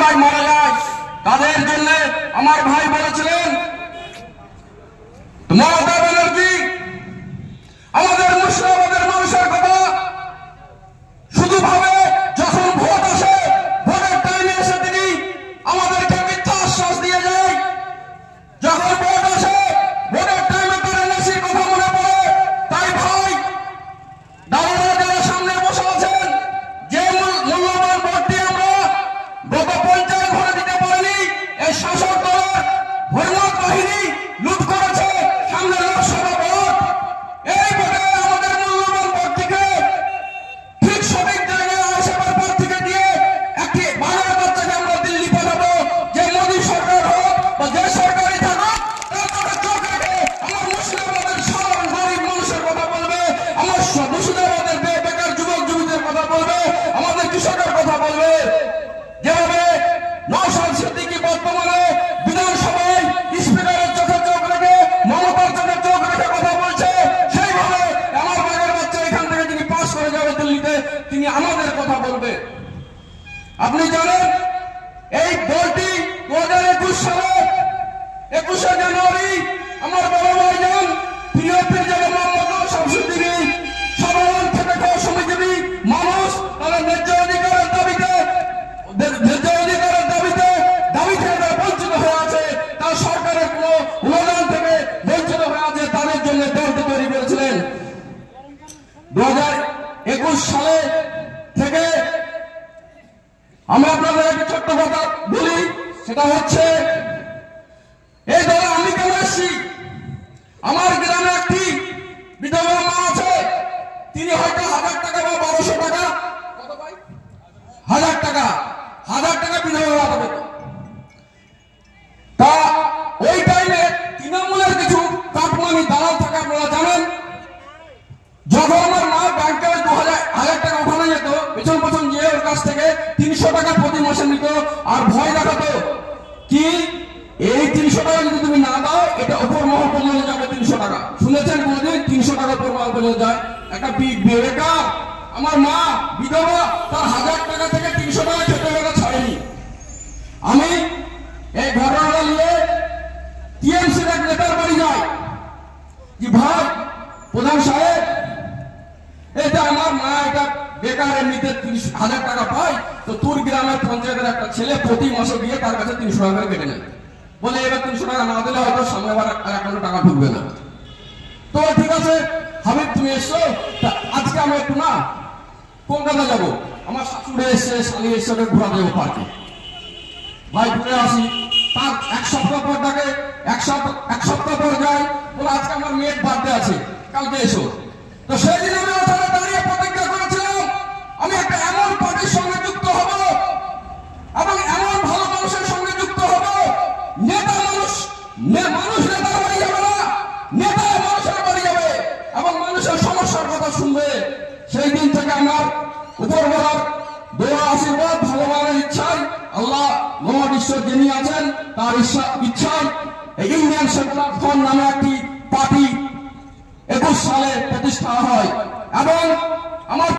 ভাই মারা যায়, তাদের জন্য আমার ভাই বলেছিলেন মমতা ব্যানার্জি আমাদের মুর্শিদাবাদের মানুষের কথা শুধু ভাবে যখন ভোট আসে, ভোটের টাইমে এসে তিনি আমাদেরকে মিথ্যা আশ্বাস দিয়ে যায়। যখন ভোট আসে, ভোটের টাইমে তার নাসির কথা মনে পড়ে। তাই ভাই দাদারা যারা সামনে বসে আছেন, যে মূল্যবান ভোটটি আমরা গত পঞ্চায়েত ভোটে দিতে পারিনি, এই শাসক দলের হরিমত বাহিনী লুট করেছে সামনে লোকসভা ভোট। এই ভোটে আমাদের মূল্যবান ভোটটিকে ঠিক সঠিক জায়গায় আসার পর থেকে দিয়ে একটি বাংলা বাচ্চাকে আমরা দিল্লি পাঠাবো। যে মোদী সরকার হোক বা যে সরকারই থাকুক, তার চোখে চোখ রেখে আমার মুর্শিদাবাদের সাধারণ গরিব মানুষের কথা বলবে, আমার মুর্শিদাবাদের বেকার যুবক যুবতীদের কথা বলবে, আমাদের কৃষকের কথা বলবে। যেভাবে নওশাদ সিদ্দিকী বর্তমানে বিধানসভায় স্পিকারের চোখে চোখ রেখে, মমতার চোখে চোখ রেখে কথা বলছে, সেইভাবে আমার বাগের বাচ্চা এখান থেকে যিনি পাস করে যাবে দিল্লিতে, তিনি আমাদের কথা বলবে। আপনি জানেন এই দলটি 2021 সালে 21শে জানুয়ারি আমার বড় ভাইজান প্রিয় পীরজাদা মোহাম্মদ নওশাদ সিদ্দিকী সাধারণ খেটে খাওয়া শ্রমিকজীবী মানুষ তাদের ন্যায্য অধিকারের দাবিতে দাবি থেকে তারা বঞ্চিত হয়ে আছে, তার সরকারের কোন অনুদান থেকে বঞ্চিত হয়ে আছে, তাদের জন্য দলটি তৈরি করেছিলেন। 2021 সালে থেকে আমি আপনাদের একটি ছোট্ট কথা বলি, সেটা হচ্ছে এই দলে আমি কেন এসেছি। আমার গ্রামে একটি বিধবা মা আছে, তিনি হয়তো 1000 টাকা বা 1200 টাকা, কত ভাই, 1000 টাকা বিধবা ভাতা পেত। তা ওই টাইমে তৃণমূলের কিছু কাটমানি দালাল থাকে, আপনারা জানেন। যখন আমার মা ব্যাংকে 2000 টাকা ওখানে যেত, পেছন পেছন গিয়ে ওর কাছ থেকে 300 টাকা প্রতি মাসে নিত, আর ভয় দেখাতো কি এই 300 টাকা যদি তুমি না দাও, এটা উপর মহল পর্যন্ত যাবে 300 টাকা। শুনেছেন কোনদিন 300 টাকা উপর মহল পর্যন্ত যায়? একটা বেকার আমার মা বিধবা, তার 1000 টাকা থেকে 300 টাকা খেতে গেলে ছাড়েনি। আমি এই ঘটনাটা নিয়ে টিএমসির এক নেতার বাড়ি যাই, কি ভাই প্রধান সাহেব, এটা আমার মা এটা বেকার এমনিতে 30,000 টাকা পায়, তো তোর গ্রামের পঞ্চায়েতের একটা ছেলে প্রতি মাসে গিয়ে তার কাছে 300 টাকা করে কেটে নেয়, বলে এবার 300 টাকা না দিলে হয়তো সামনে আবার অ্যাকাউন্টে টাকা ঢুকবে না। তো ঠিক আছে হাবিব তুমি এসছো, আজকে আমি একটু না কলকাতা যাবো, আমার শাশুড়ি এসছে, শালি এসছে, ঘোরা দেবো পার্কে, ভাই ঘুরে আসি। তার এক সপ্তাহ পর ডাকে, এক সপ্তাহ পর যায়, বলে আজকে আমার মেয়ের বার্থডে আছে, কালকে এসো। তো সেদিন আমি ওখানে দাঁড়িয়ে প্রতিজ্ঞা করেছিলাম আমি একটা এমন পার্টির সঙ্গে যুক্ত হব এবং এমন ভালো মানুষের সঙ্গে যুক্ত হব, নেতা মানুষ নেতার বাড়ি যাবে না, নেতা মানুষের বাড়ি যাবে এবং মানুষের সমস্যার কথা শুনবে। সেই দিন থেকে আমার উপরওয়ালার দোয়া আশীর্বাদ ভগবানের ইচ্ছায়, আল্লাহ মহান ঈশ্বর যিনি আছেন তার ইচ্ছায় এই ইন্ডিয়ান সেকুলার ফ্রন্ট নামে একটি পার্টি 21 সালে প্রতিষ্ঠা হয় এবং আমার